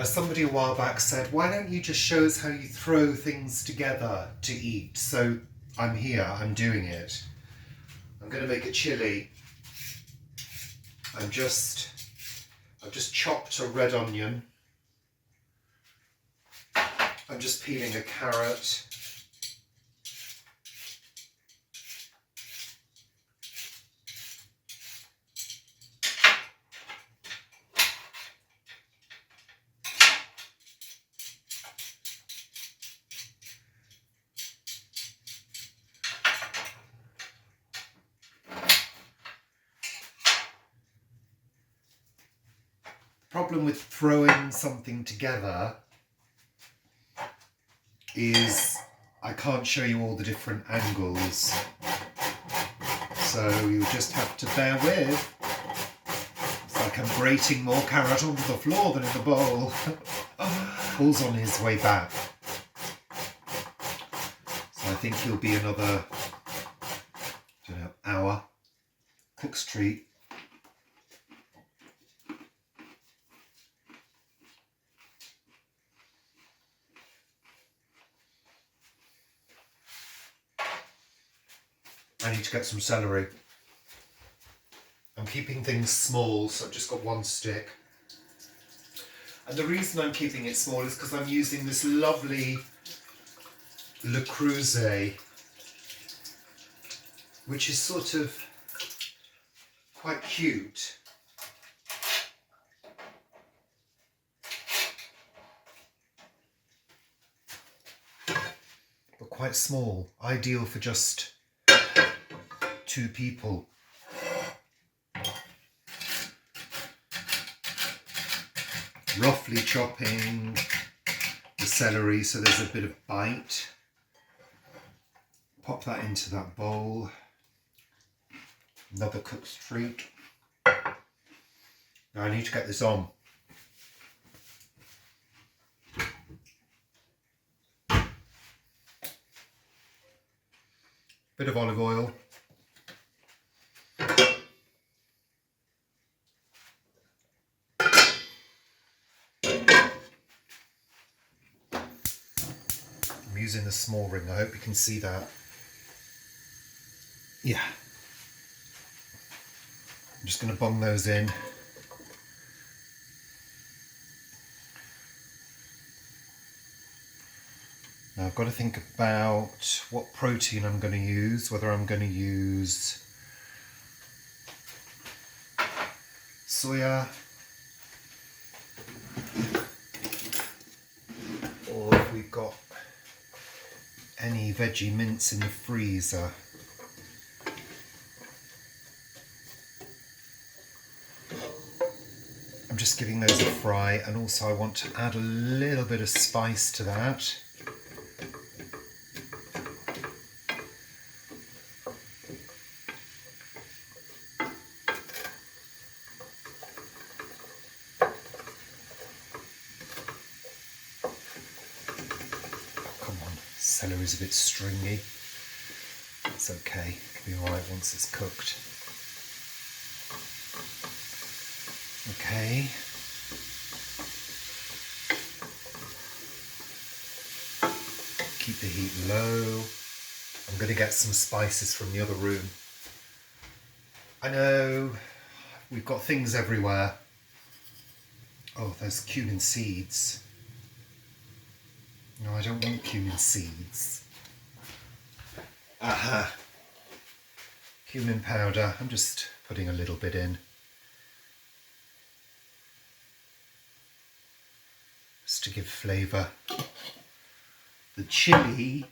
Somebody a while back said, why don't you just show us how you throw things together to eat? So I'm here, I'm doing it. I'm going to make a chilli. I've just chopped a red onion. I'm just peeling a carrot. Problem with throwing something together is I can't show you all the different angles, so you'll just have to bear with. It's like I'm grating more carrot onto the floor than in the bowl. Paul's on his way back, so I think he'll be another, I don't know, hour. Cook's treat. I need to get some celery. I'm keeping things small, so I've just got one stick. And the reason I'm keeping it small is because I'm using this lovely Le Creuset, which is sort of quite cute. But quite small, ideal for just 2 people. Roughly chopping the celery so there's a bit of bite. Pop that into that bowl. Another cook's treat. Now I need to get this on. Bit of olive oil. I'm using the small ring, I hope you can see that. Yeah. I'm just going to bung those in. Now I've got to think about what protein I'm going to use, whether I'm going to use soya or if we've got any veggie mince in the freezer. I'm just giving those a fry, and also I want to add a little bit of spice to that. Celery's a bit stringy. It's okay, it'll be alright once it's cooked. Okay. Keep the heat low. I'm going to get some spices from the other room. I know we've got things everywhere. Oh, there's cumin seeds. No, I don't want cumin seeds. Aha! Cumin powder. I'm just putting a little bit in. Just to give flavour. The chilli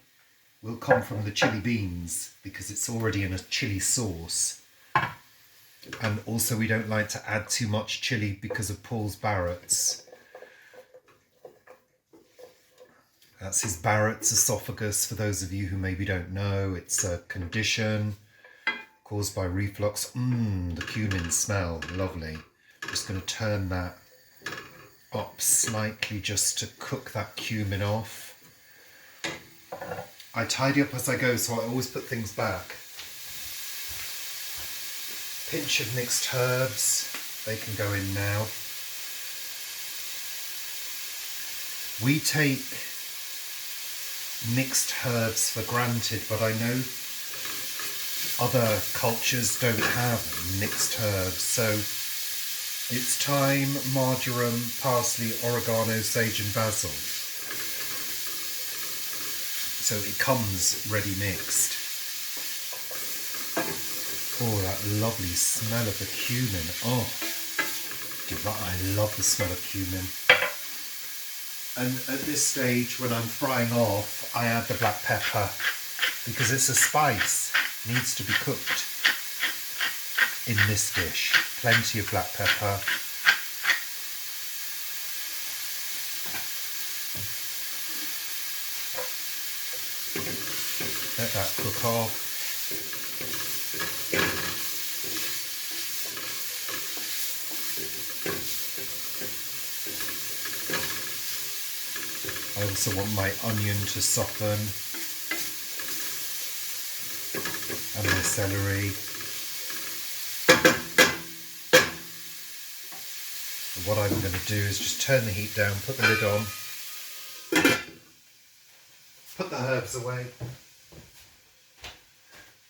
will come from the chili beans because it's already in a chili sauce. And also we don't like to add too much chili because of Paul's Barrett's. That's his Barrett's esophagus, for those of you who maybe don't know. It's a condition caused by reflux. The cumin smell, lovely. I'm just going to turn that up slightly just to cook that cumin off. I tidy up as I go, so I always put things back. Pinch of mixed herbs, they can go in now. We take mixed herbs for granted, but I know other cultures don't have mixed herbs. So it's thyme, marjoram, parsley, oregano, sage and basil. So it comes ready mixed. Oh, that lovely smell of the cumin. Oh, I love the smell of cumin. And at this stage, when I'm frying off, I add the black pepper because it's a spice. It needs to be cooked in this dish. Plenty of black pepper. Let that cook off. I also want my onion to soften and my celery. And what I'm going to do is just turn the heat down, put the lid on, put the herbs away.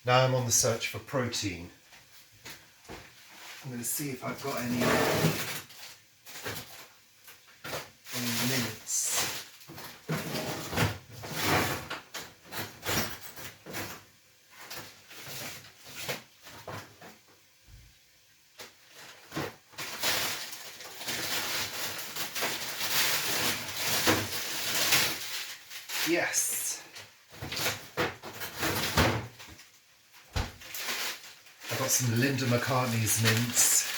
Now I'm on the search for protein. I'm going to see if I've got any mince. Yes. I've got some Linda McCartney's mince.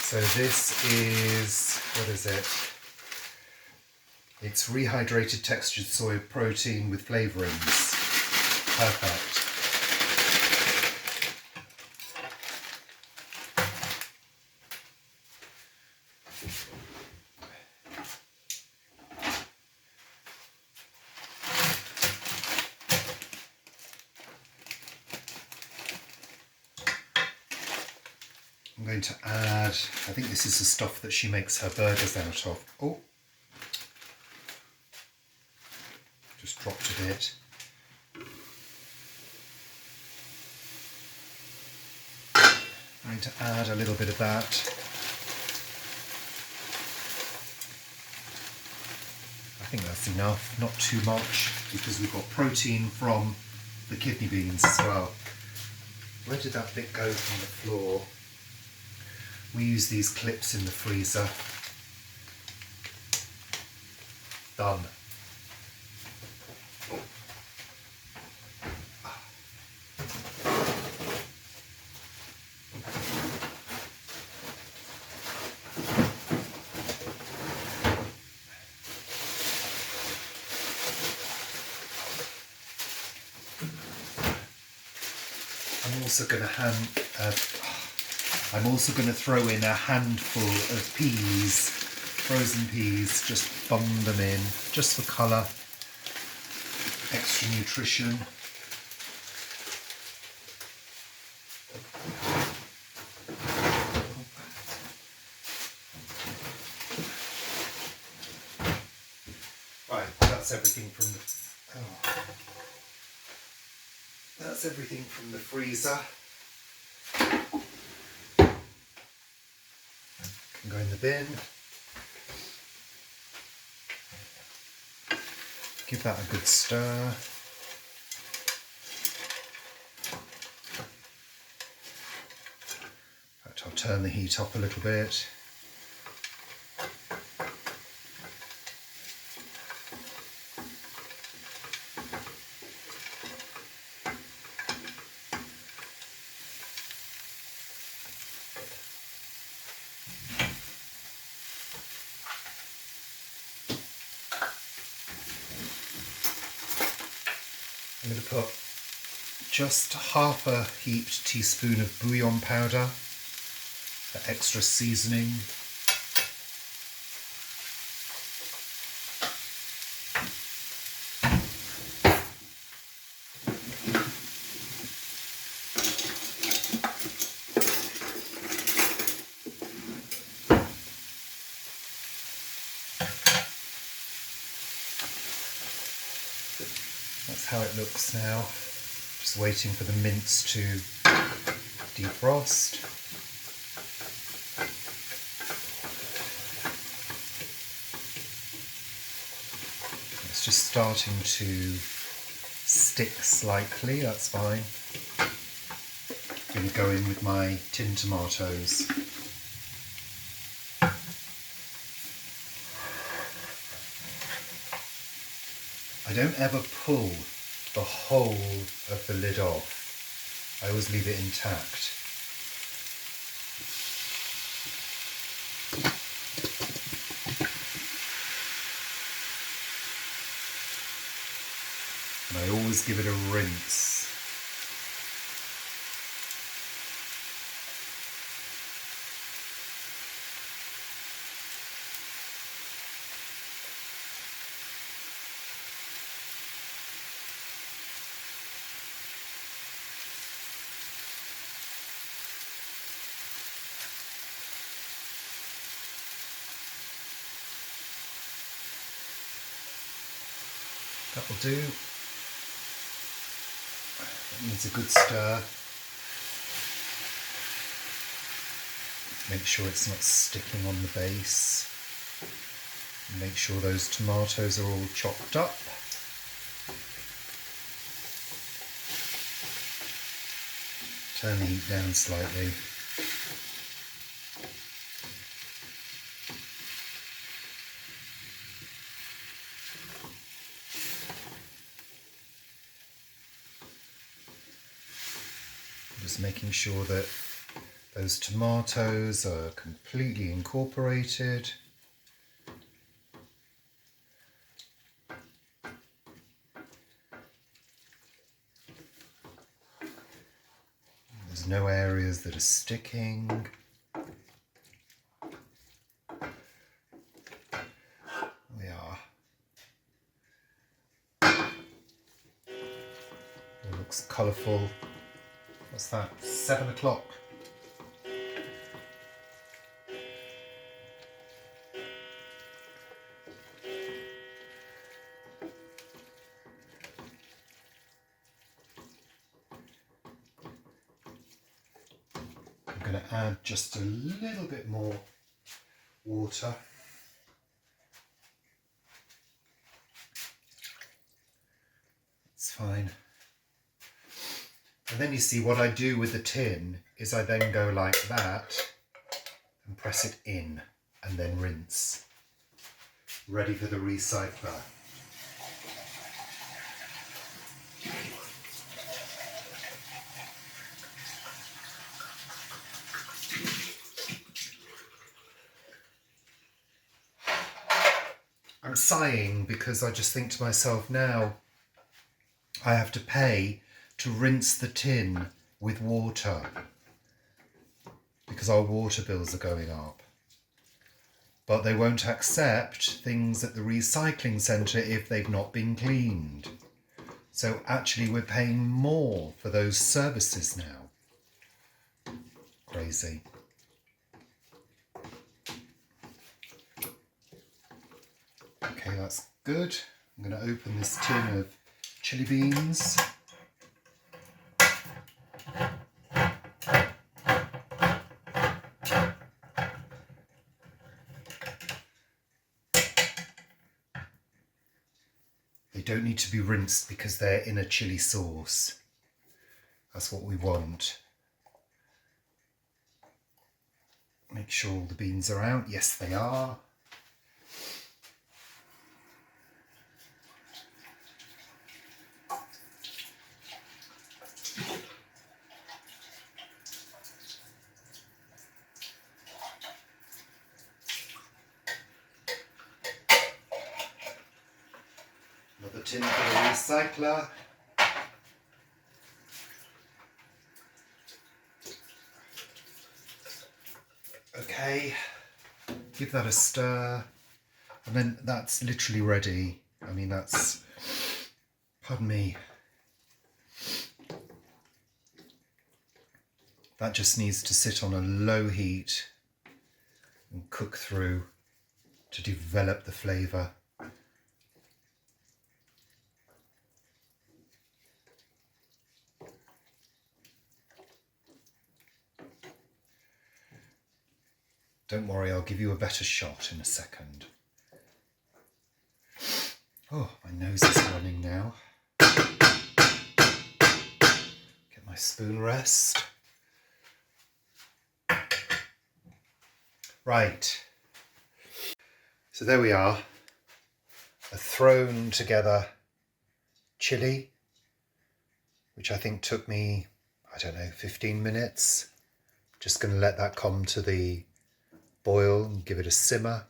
So this is, what is it? It's rehydrated textured soy protein with flavourings. Perfect. I'm going to add, I think this is the stuff that she makes her burgers out of. Oh, just dropped a bit. I'm going to add a little bit of that. I think that's enough, not too much, because we've got protein from the kidney beans as well. Where did that bit go from the floor? We use these clips in the freezer. Done. I'm also going to throw in a handful of peas, frozen peas, just bung them in, just for colour, extra nutrition. Right, that's everything from the freezer. Can go in the bin. Give that a good stir. In fact, I'll turn the heat up a little bit. I'm going to put just half a heaped teaspoon of bouillon powder for extra seasoning. how it looks now. Just waiting for the mince to defrost. It's just starting to stick slightly, that's fine. I'm going to go in with my tin tomatoes. I don't ever pull the whole of the lid off. I always leave it intact. And I always give it a rinse. That'll do. That needs a good stir. Make sure it's not sticking on the base. Make sure those tomatoes are all chopped up. Turn the heat down slightly. Just making sure that those tomatoes are completely incorporated. There's no areas that are sticking. They are. It looks colourful. What's that? 7 o'clock. I'm going to add just a little bit more water. It's fine. And then you see what I do with the tin is I then go like that and press it in and then rinse. Ready for the recycler. I'm sighing because I just think to myself now, I have to pay to rinse the tin with water because our water bills are going up. But they won't accept things at the recycling centre if they've not been cleaned. So actually we're paying more for those services now. Crazy. Okay, that's good. I'm going to open this tin of chili beans. They don't need to be rinsed because they're in a chili sauce. That's what we want. Make sure all the beans are out. Yes, they are. Another tin for the recycler. Okay, give that a stir, and then that's literally ready. I mean, that's, pardon me, that just needs to sit on a low heat and cook through to develop the flavour. Don't worry, I'll give you a better shot in a second. Oh, my nose is running now. Get my spoon rest. Right. So there we are. A thrown together chilli, which I think took me, I don't know, 15 minutes. Just going to let that come to the boil and give it a simmer.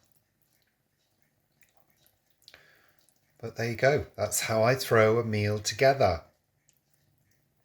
But there you go. That's how I throw a meal together.